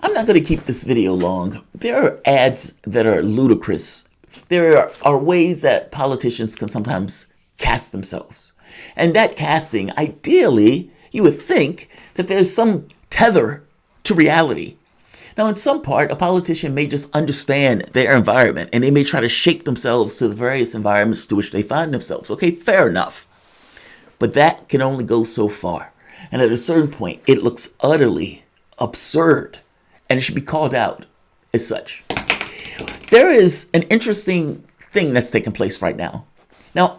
I'm not going to keep this video long. There are ads that are ludicrous. There are ways that politicians can sometimes cast themselves. And that casting, ideally, you would think that there's some tether to reality. Now, in some part, a politician may just understand their environment and they may try to shape themselves to the various environments to which they find themselves. Okay, fair enough. But that can only go so far. And at a certain point, it looks utterly absurd and it should be called out as such. There is an interesting thing that's taking place right now. Now,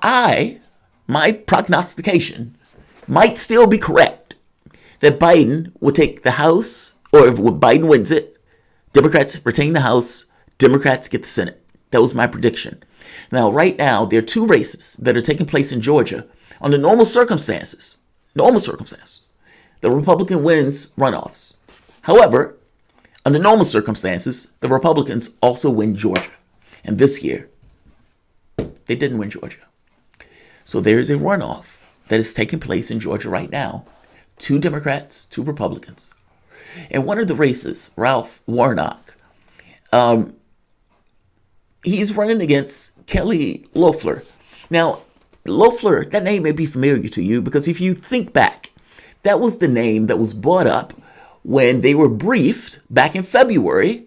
my prognostication might still be correct that Biden will take the House, or if Biden wins it, Democrats retain the House, Democrats get the Senate. That was my prediction. Now, right now, there are two races that are taking place in Georgia under normal circumstances. The Republican wins runoffs. However, under normal circumstances, the Republicans also win Georgia. And this year, they didn't win Georgia. So there is a runoff that is taking place in Georgia right now. 2 Democrats, 2 Republicans. In one of the races, Ralph Warnock, he's running against Kelly Loeffler. Now, Loeffler, that name may be familiar to you because if you think back, that was the name that was brought up when they were briefed back in February.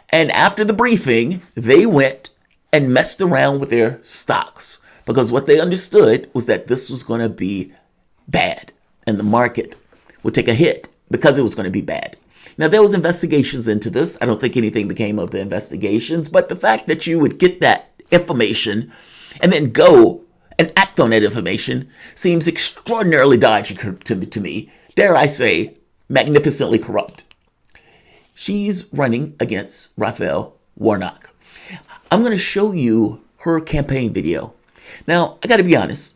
And after the briefing, they went and messed around with their stocks because what they understood was that this was going to be bad and the market would take a hit because it was going to be bad. Now, there was investigations into this. I don't think anything became of the investigations, but the fact that you would get that information and then go and act on that information seems extraordinarily dodgy to me. Dare I say, magnificently corrupt. She's running against Raphael Warnock. I'm going to show you her campaign video. Now, I got to be honest.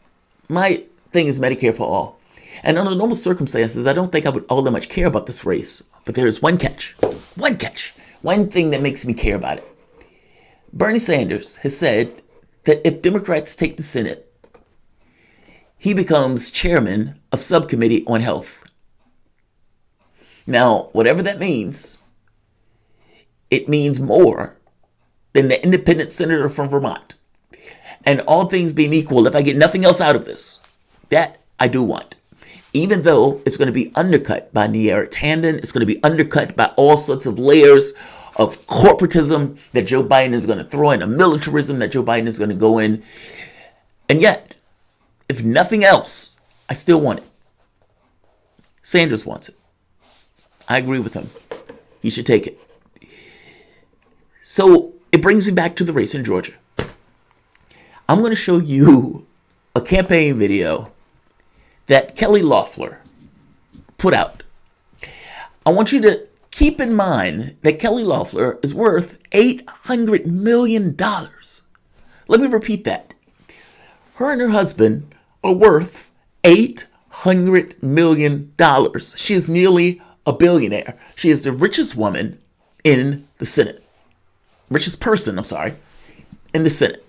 My thing is Medicare for all. And under normal circumstances, I don't think I would all that much care about this race. But there is one catch. One thing that makes me care about it. Bernie Sanders has said that if Democrats take the Senate, he becomes chairman of Subcommittee on Health. Now, whatever that means, it means more than the independent senator from Vermont. And all things being equal, if I get nothing else out of this, that I do want. Even though it's going to be undercut by Neera Tanden, it's going to be undercut by all sorts of layers of corporatism that Joe Biden is going to throw in, a militarism that Joe Biden is going to go in. And yet, if nothing else, I still want it. Sanders wants it. I agree with him. He should take it. So it brings me back to the race in Georgia. I'm going to show you a campaign video that Kelly Loeffler put out. I want you to keep in mind that Kelly Loeffler is worth $800 million. Let me repeat that. Her and her husband are worth $800 million. She is nearly a billionaire. She is the richest woman in the Senate. Richest person, in the Senate.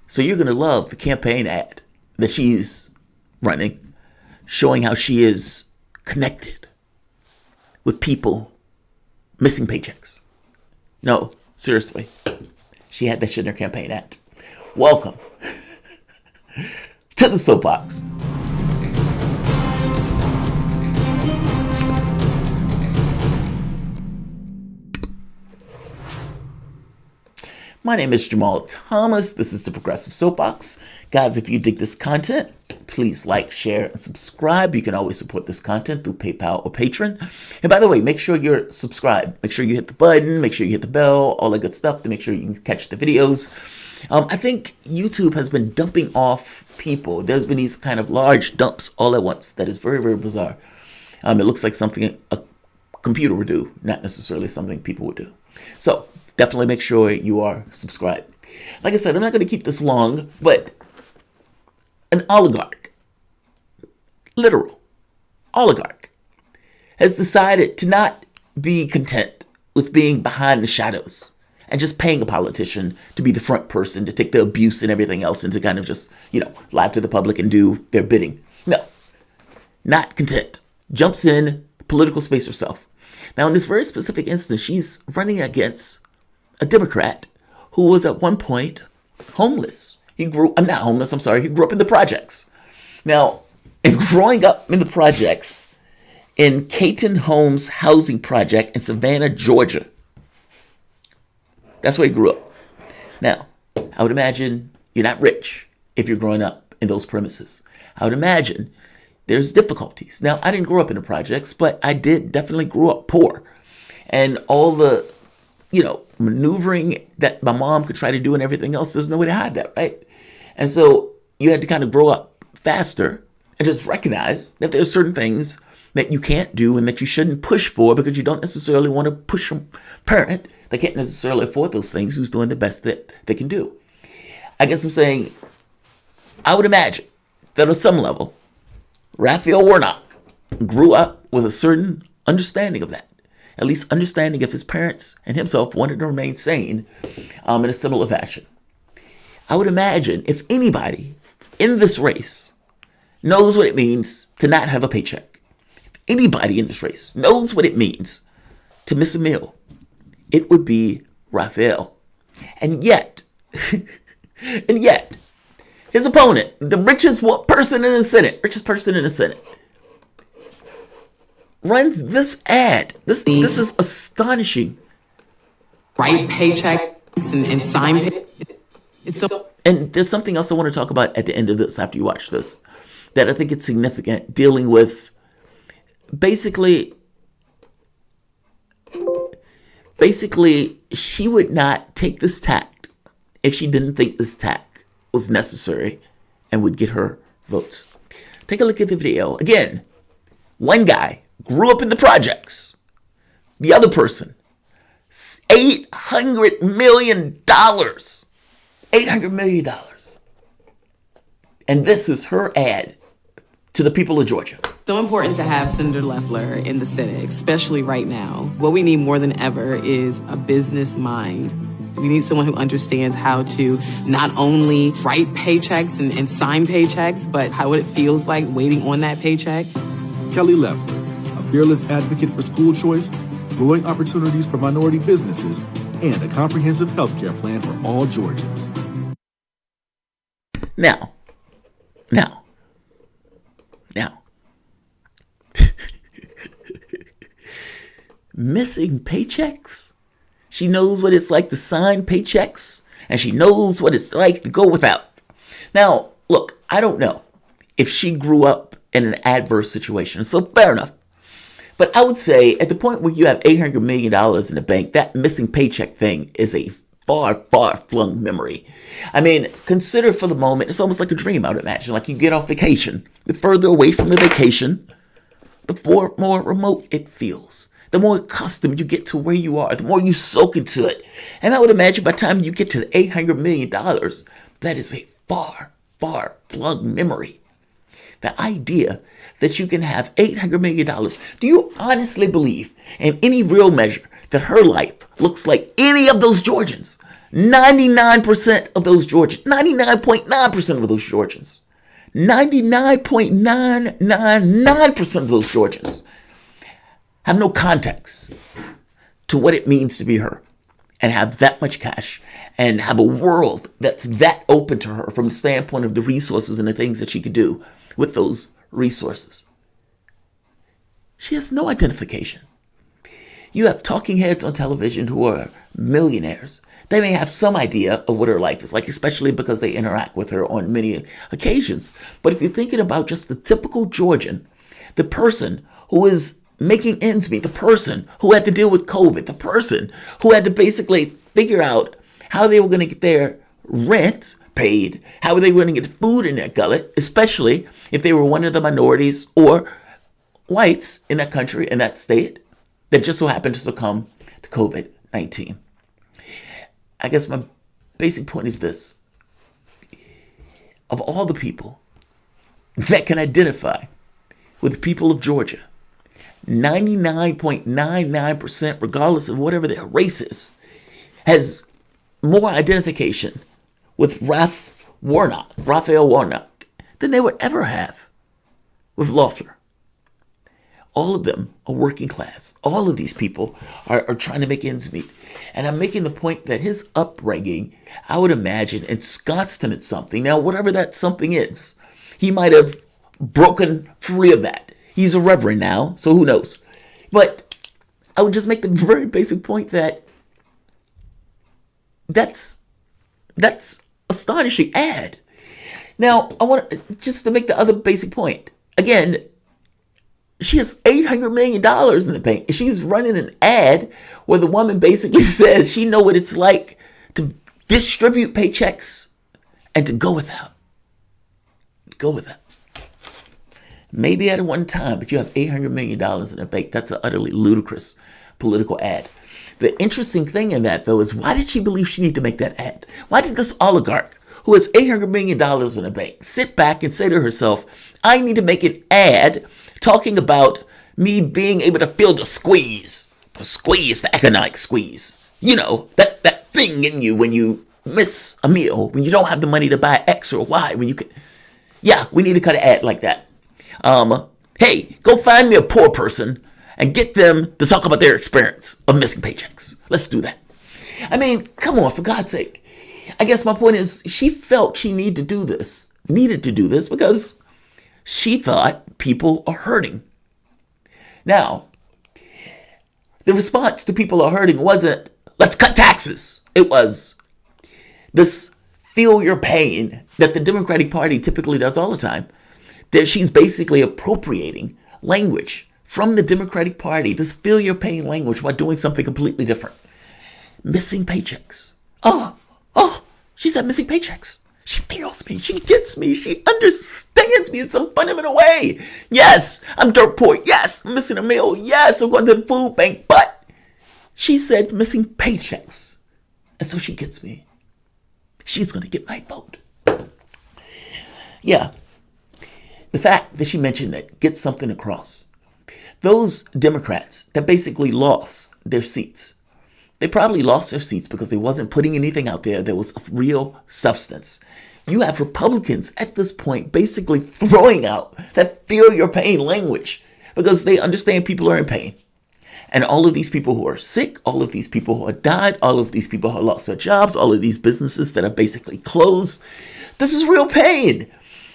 So you're going to love the campaign ad that she's running, showing how she is connected with people missing paychecks. No, seriously. She had that shit in her campaign ad. Welcome to the soapbox. My name is Jamarl Thomas. This is the Progressive Soapbox. Guys, if you dig this content, please like, share, and subscribe. You can always support this content through PayPal or Patreon. And by the way, make sure you're subscribed. Make sure you hit the button. Make sure you hit the bell. All that good stuff to make sure you can catch the videos. I think YouTube has been dumping off people. There's been these kind of large dumps all at once. That is very, very bizarre. It looks like something a computer would do, not necessarily something people would do. So definitely make sure you are subscribed. Like I said, I'm not going to keep this long, but an oligarch, literal oligarch, has decided to not be content with being behind the shadows and just paying a politician to be the front person, to take the abuse and everything else and to kind of just, lie to the public and do their bidding. No, not content. Jumps in the political space herself. Now, in this very specific instance, she's running against a Democrat who was at one point homeless. He grew up in the projects. Now, in growing up in the projects in Caton Homes Housing Project in Savannah, Georgia, that's where he grew up. Now, I would imagine you're not rich if you're growing up in those premises. I would imagine there's difficulties. Now, I didn't grow up in the projects, but I did definitely grow up poor. And all the, maneuvering that my mom could try to do and everything else, there's no way to hide that, right? And so you had to kind of grow up faster and just recognize that there's certain things that you can't do and that you shouldn't push for because you don't necessarily want to push a parent that can't necessarily afford those things who's doing the best that they can do. I guess I'm saying, I would imagine that on some level, Raphael Warnock grew up with a certain understanding of that. At least understanding if his parents and himself wanted to remain sane in a similar fashion. I would imagine if anybody in this race knows what it means to not have a paycheck, if anybody in this race knows what it means to miss a meal, it would be Raphael. And yet, his opponent, the richest person in the Senate, runs this ad. This is astonishing. Write paychecks and sign pay. And there's something else I want to talk about at the end of this after you watch this that I think it's significant, dealing with basically she would not take this tact if she didn't think this tact was necessary and would get her votes. Take a look at the video. Again, one guy grew up in the projects. The other person, $800 million. $800 million. And this is her ad to the people of Georgia. So important to have Senator Loeffler in the Senate, especially right now. What we need more than ever is a business mind. We need someone who understands how to not only write paychecks and sign paychecks, but how it feels like waiting on that paycheck. Kelly Loeffler, a fearless advocate for school choice, growing opportunities for minority businesses, and a comprehensive health care plan for all Georgians. Now. Missing paychecks? She knows what it's like to sign paychecks, and she knows what it's like to go without. Now, look, I don't know if she grew up in an adverse situation, so fair enough. But I would say at the point where you have $800 million in the bank, that missing paycheck thing is a far, far flung memory. I mean, consider for the moment, it's almost like a dream, I would imagine. Like you get off vacation. The further away from the vacation, the more remote it feels. The more accustomed you get to where you are, the more you soak into it. And I would imagine by the time you get to the $800 million, that is a far, far flung memory. The idea that you can have $800 million. Do you honestly believe in any real measure that her life looks like any of those Georgians? 99% of those Georgians, 99.9% of those Georgians, 99.999% of those Georgians have no context to what it means to be her and have that much cash and have a world that's that open to her from the standpoint of the resources and the things that she could do with those resources. She has no identification. You have talking heads on television who are millionaires. They may have some idea of what her life is like, especially because they interact with her on many occasions. But if you're thinking about just the typical Georgian, the person who is making ends meet, the person who had to deal with COVID, the person who had to basically figure out how they were going to get their rent paid, how they were going to get food in their gullet, especially if they were one of the minorities or whites in that country, in that state, that just so happened to succumb to COVID-19. I guess my basic point is this. Of all the people that can identify with the people of Georgia, 99.99%, regardless of whatever their race is, has more identification with Raphael Warnock than they would ever have with Loeffler. All of them are working class. All of these people are trying to make ends meet. And I'm making the point that his upbringing, I would imagine, ensconced him in something. Now, whatever that something is, he might have broken free of that. He's a reverend now, so who knows? But I would just make the very basic point that that's astonishing ad. Now, I want just to make the other basic point. Again, she has $800 million in the bank. She's running an ad where the woman basically says she know what it's like to distribute paychecks and to go without. Go without. Maybe at one time, but you have $800 million in the bank. That's an utterly ludicrous political ad. The interesting thing in that, though, is why did she believe she needed to make that ad? Why did this oligarch who has $800 million in the bank sit back and say to herself, I need to make an ad talking about me being able to feel the squeeze, the economic squeeze. You know, that thing in you when you miss a meal, when you don't have the money to buy X or Y, when you can. Yeah, we need to cut an ad like that. Hey, go find me a poor person and get them to talk about their experience of missing paychecks. Let's do that. I mean, come on, for God's sake. I guess my point is she felt she needed to do this because she thought people are hurting. Now, the response to people are hurting wasn't, let's cut taxes. It was this feel your pain that the Democratic Party typically does all the time. That she's basically appropriating language from the Democratic Party, this feel your pain language, while doing something completely different. Missing paychecks. Oh, she said missing paychecks. She feels me. She gets me. She understands me in some fundamental way. Yes, I'm dirt poor. Yes, I'm missing a meal. Yes, I'm going to the food bank. But she said missing paychecks. And so she gets me. She's going to get my vote. Yeah. The fact that she mentioned that gets something across. Those Democrats that basically lost their seats, they probably lost their seats because they wasn't putting anything out there that was of real substance. You have Republicans at this point basically throwing out that feel your pain language because they understand people are in pain. And all of these people who are sick, all of these people who have died, all of these people who have lost their jobs, all of these businesses that are basically closed, this is real pain.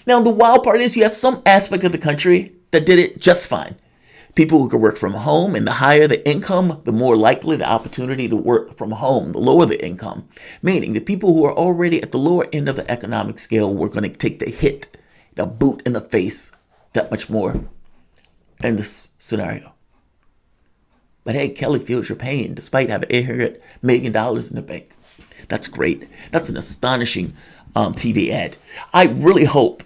Now, the wild part is you have some aspect of the country that did it just fine. People who could work from home, and the higher the income, the more likely the opportunity to work from home, the lower the income. Meaning the people who are already at the lower end of the economic scale were going to take the hit, the boot in the face, that much more in this scenario. But hey, Kelly feels your pain despite having $800 million in the bank. That's great. That's an astonishing TV ad. I really hope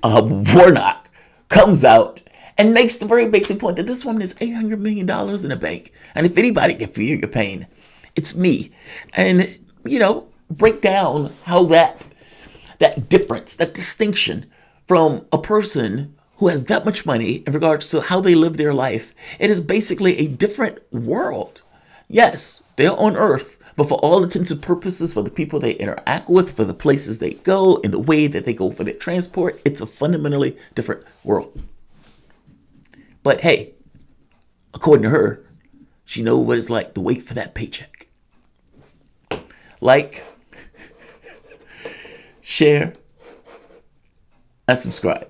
Warnock comes out and makes the very basic point that this woman has $800 million in the bank. And if anybody can feel your pain, it's me. And, break down how that difference, that distinction from a person who has that much money in regards to how they live their life. It is basically a different world. Yes, they're on Earth, but for all intents and purposes, for the people they interact with, for the places they go, and the way that they go for their transport, it's a fundamentally different world. But hey, according to her, she knows what it's like to wait for that paycheck. Like, share, and subscribe.